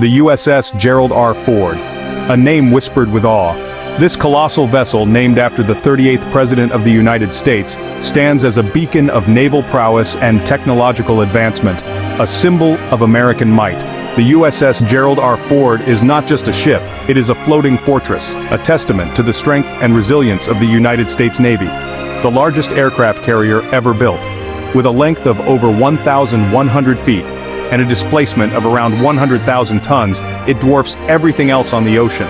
The USS Gerald R Ford, a name whispered with awe. This colossal vessel, named after the 38th President of the United States, stands as a beacon of naval prowess and technological advancement, a symbol of American might. The USS Gerald R Ford is not just a ship, it is a floating fortress, a testament to the strength and resilience of the United States Navy, the largest aircraft carrier ever built. With a length of over 1,100 feet and a displacement of around 100,000 tons, it dwarfs everything else on the ocean.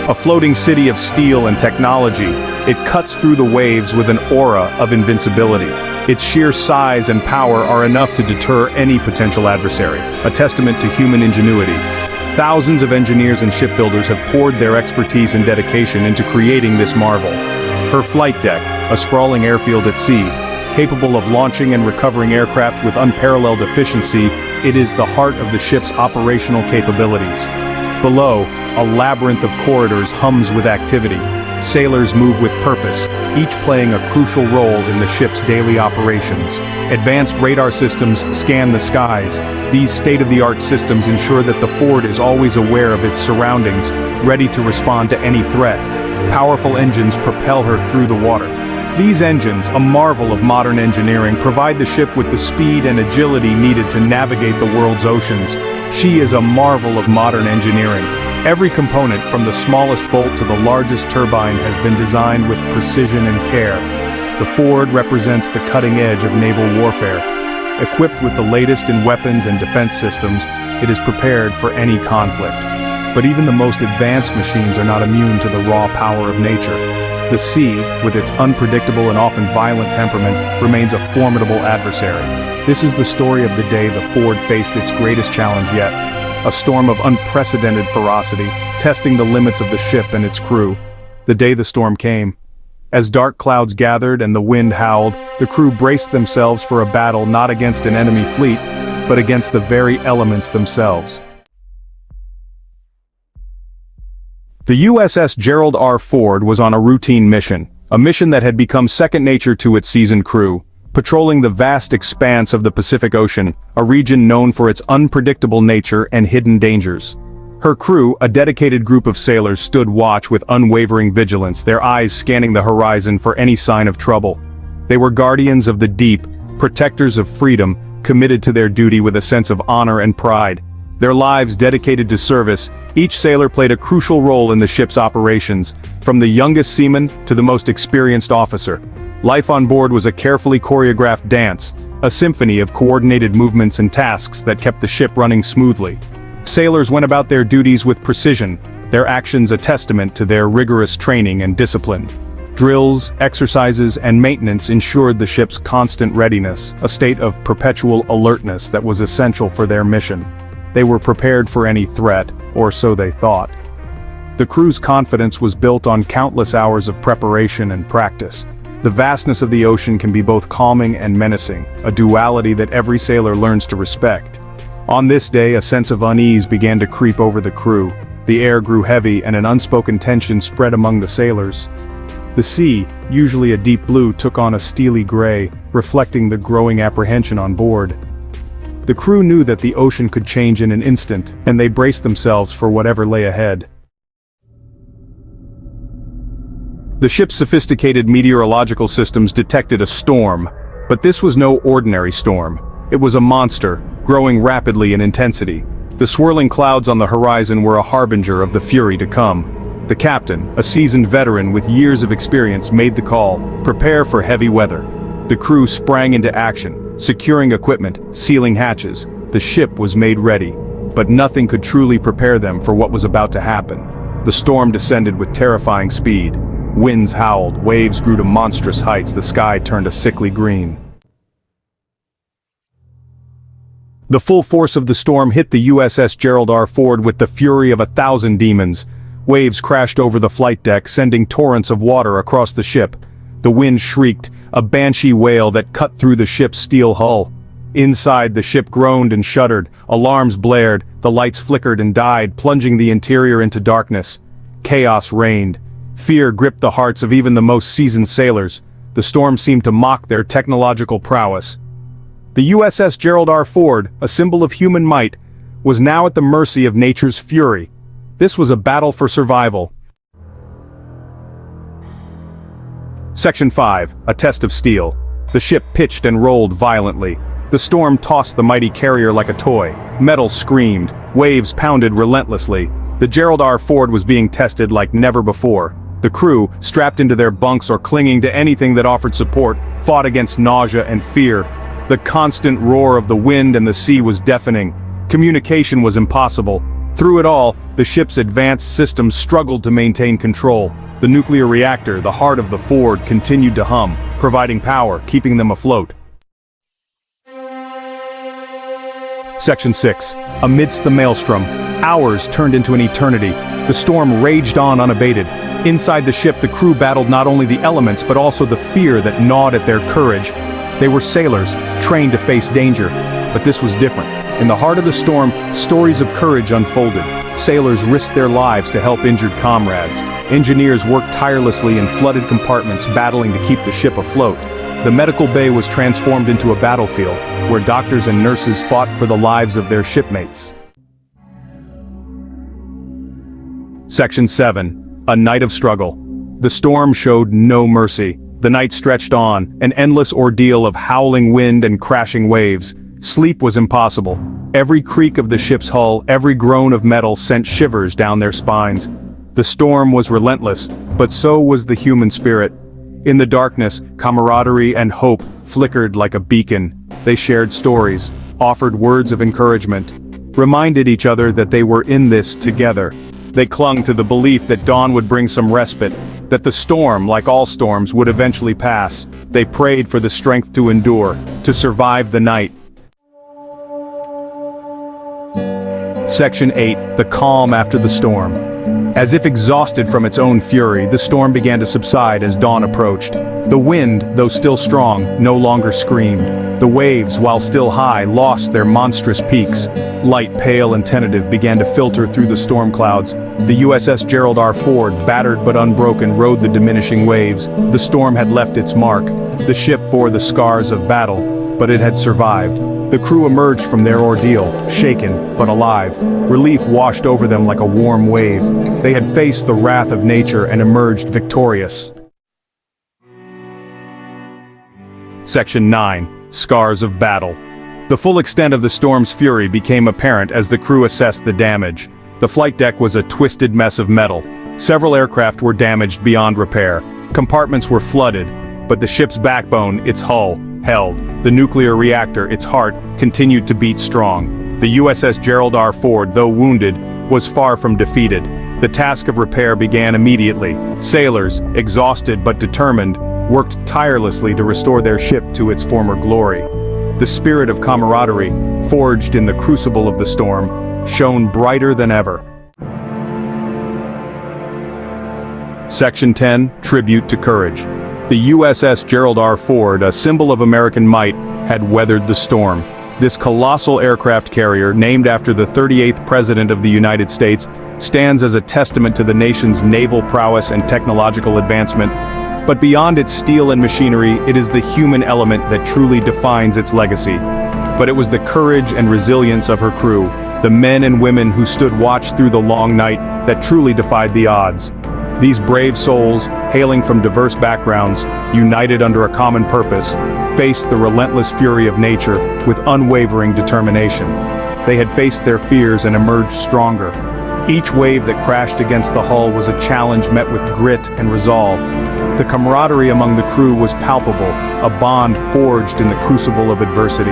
A floating city of steel and technology, it cuts through the waves with an aura of invincibility. Its sheer size and power are enough to deter any potential adversary, a testament to human ingenuity. Thousands of engineers and shipbuilders have poured their expertise and dedication into creating this marvel. Her flight deck, a sprawling airfield at sea, capable of launching and recovering aircraft with unparalleled efficiency, it is the heart of the ship's operational capabilities. Below, a labyrinth of corridors hums with activity. Sailors move with purpose, each playing a crucial role in the ship's daily operations. Advanced radar systems scan the skies. These state-of-the-art systems ensure that the Ford is always aware of its surroundings, ready to respond to any threat. Powerful engines propel her through the water. These engines, a marvel of modern engineering, provide the ship with the speed and agility needed to navigate the world's oceans. She is a marvel of modern engineering. Every component, from the smallest bolt to the largest turbine, has been designed with precision and care. The Ford represents the cutting edge of naval warfare. Equipped with the latest in weapons and defense systems, it is prepared for any conflict. But even the most advanced machines are not immune to the raw power of nature. The sea, with its unpredictable and often violent temperament, remains a formidable adversary. This is the story of the day the Ford faced its greatest challenge yet. A storm of unprecedented ferocity, testing the limits of the ship and its crew. The day the storm came. As dark clouds gathered and the wind howled, the crew braced themselves for a battle not against an enemy fleet, but against the very elements themselves. The USS Gerald R Ford was on a routine mission, a mission that had become second nature to its seasoned crew, patrolling the vast expanse of the Pacific Ocean, a region known for its unpredictable nature and hidden dangers. Her crew, a dedicated group of sailors, stood watch with unwavering vigilance, their eyes scanning the horizon for any sign of trouble. They were guardians of the deep, protectors of freedom, committed to their duty with a sense of honor and pride. Their lives dedicated to service, each sailor played a crucial role in the ship's operations, from the youngest seaman to the most experienced officer. Life on board was a carefully choreographed dance, a symphony of coordinated movements and tasks that kept the ship running smoothly. Sailors went about their duties with precision, their actions a testament to their rigorous training and discipline. Drills, exercises, and maintenance ensured the ship's constant readiness, a state of perpetual alertness that was essential for their mission. They were prepared for any threat, or so they thought. The crew's confidence was built on countless hours of preparation and practice. The vastness of the ocean can be both calming and menacing, a duality that every sailor learns to respect. On this day, a sense of unease began to creep over the crew. The air grew heavy and an unspoken tension spread among the sailors. The sea, usually a deep blue, took on a steely gray, reflecting the growing apprehension on board. The crew knew that the ocean could change in an instant, and they braced themselves for whatever lay ahead. The ship's sophisticated meteorological systems detected a storm, but this was no ordinary storm. It was a monster, growing rapidly in intensity. The swirling clouds on the horizon were a harbinger of the fury to come. The captain, a seasoned veteran with years of experience, made the call: "Prepare for heavy weather." The crew sprang into action, securing equipment, sealing hatches. The ship was made ready, but nothing could truly prepare them for what was about to happen. The storm descended with terrifying speed. Winds howled, waves grew to monstrous heights, the sky turned a sickly green. The full force of the storm hit the USS Gerald R Ford with the fury of 1,000 demons. Waves crashed over the flight deck, sending torrents of water across the ship. The wind shrieked, a banshee wail that cut through the ship's steel hull. Inside, the ship groaned and shuddered, alarms blared, the lights flickered and died, plunging the interior into darkness. Chaos reigned. Fear gripped the hearts of even the most seasoned sailors. The storm seemed to mock their technological prowess. The USS Gerald R Ford, a symbol of human might, was now at the mercy of nature's fury. This was a battle for survival. Section 5, a test of steel. The ship pitched and rolled violently. The storm tossed the mighty carrier like a toy. Metal screamed, waves pounded relentlessly. The Gerald R Ford was being tested like never before. The crew, strapped into their bunks or clinging to anything that offered support, fought against nausea and fear. The constant roar of the wind and the sea was deafening. Communication was impossible. Through it all, the ship's advanced systems struggled to maintain control. The nuclear reactor, the heart of the Ford, continued to hum, providing power, keeping them afloat. Section 6. Amidst the maelstrom, hours turned into an eternity. The storm raged on unabated. Inside the ship, the crew battled not only the elements but also the fear that gnawed at their courage. They were sailors, trained to face danger. But this was different. In the heart of the storm, stories of courage unfolded. Sailors risked their lives to help injured comrades. Engineers worked tirelessly in flooded compartments, battling to keep the ship afloat. The medical bay was transformed into a battlefield, where doctors and nurses fought for the lives of their shipmates. Section 7. A night of struggle. The storm showed no mercy. The night stretched on, an endless ordeal of howling wind and crashing waves. Sleep was impossible. Every creak of the ship's hull, every groan of metal sent shivers down their spines. The storm was relentless, but so was the human spirit. In the darkness, camaraderie and hope flickered like a beacon. They shared stories, offered words of encouragement, reminded each other that they were in this together. They clung to the belief that dawn would bring some respite, that the storm, like all storms, would eventually pass. They prayed for the strength to endure, to survive the night. Section 8. The calm after the storm. As if exhausted from its own fury, the storm began to subside as dawn approached. The wind, though still strong, no longer screamed. The waves, while still high, lost their monstrous peaks. Light, pale and tentative, began to filter through the storm clouds. The USS Gerald R Ford, battered but unbroken, rode the diminishing waves. The storm had left its mark. The ship bore the scars of battle, but it had survived. The crew emerged from their ordeal, shaken but alive. Relief washed over them like a warm wave. They had faced the wrath of nature and emerged victorious. Section 9. Scars of battle. The full extent of the storm's fury became apparent as the crew assessed the damage. The flight deck was a twisted mess of metal. Several aircraft were damaged beyond repair. Compartments were flooded, but the ship's backbone, its hull, held. The nuclear reactor, its heart, continued to beat strong. The USS Gerald R Ford, though wounded, was far from defeated. The task of repair began immediately. Sailors, exhausted but determined, worked tirelessly to restore their ship to its former glory. The spirit of camaraderie, forged in the crucible of the storm, shone brighter than ever. Section 10. Tribute to courage. The USS Gerald R Ford, a symbol of American might, had weathered the storm. This colossal aircraft carrier, named after the 38th President of the United States, stands as a testament to the nation's naval prowess and technological advancement. But beyond its steel and machinery, it is the human element that truly defines its legacy. But it was the courage and resilience of her crew, the men and women who stood watch through the long night, that truly defied the odds. These brave souls, hailing from diverse backgrounds, united under a common purpose, faced the relentless fury of nature with unwavering determination. They had faced their fears and emerged stronger. Each wave that crashed against the hull was a challenge met with grit and resolve. The camaraderie among the crew was palpable, a bond forged in the crucible of adversity.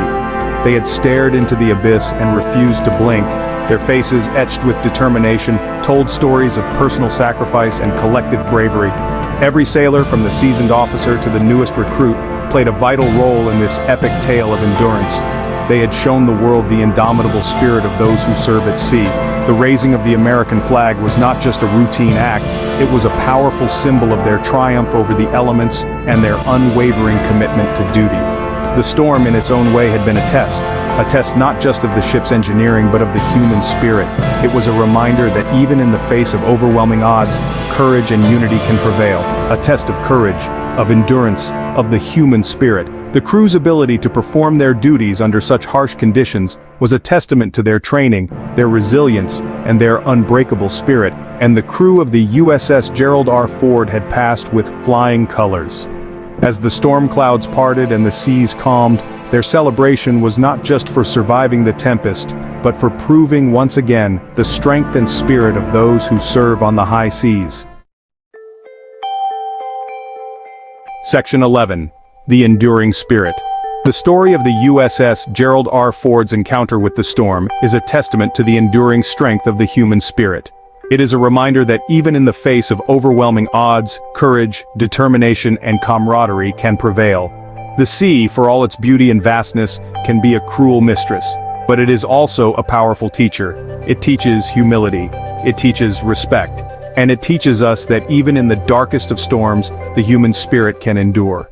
They had stared into the abyss and refused to blink. Their faces, etched with determination, told stories of personal sacrifice and collective bravery. Every sailor, from the seasoned officer to the newest recruit, played a vital role in this epic tale of endurance. They had shown the world the indomitable spirit of those who serve at sea. The raising of the American flag was not just a routine act, it was a powerful symbol of their triumph over the elements and their unwavering commitment to duty. The storm, in its own way, had been a test not just of the ship's engineering but of the human spirit. It was a reminder that even in the face of overwhelming odds, courage and unity can prevail. A test of courage, of endurance, of the human spirit. The crew's ability to perform their duties under such harsh conditions was a testament to their training, their resilience, and their unbreakable spirit, and the crew of the USS Gerald R Ford had passed with flying colors. As the storm clouds parted and the seas calmed, their celebration was not just for surviving the tempest, but for proving once again the strength and spirit of those who serve on the high seas. Section 11. The Enduring Spirit. The story of the USS Gerald R Ford's encounter with the storm is a testament to the enduring strength of the human spirit. It is a reminder that even in the face of overwhelming odds, courage, determination, and camaraderie can prevail. The sea, for all its beauty and vastness, can be a cruel mistress, but it is also a powerful teacher. It teaches humility, it teaches respect, and it teaches us that even in the darkest of storms, the human spirit can endure.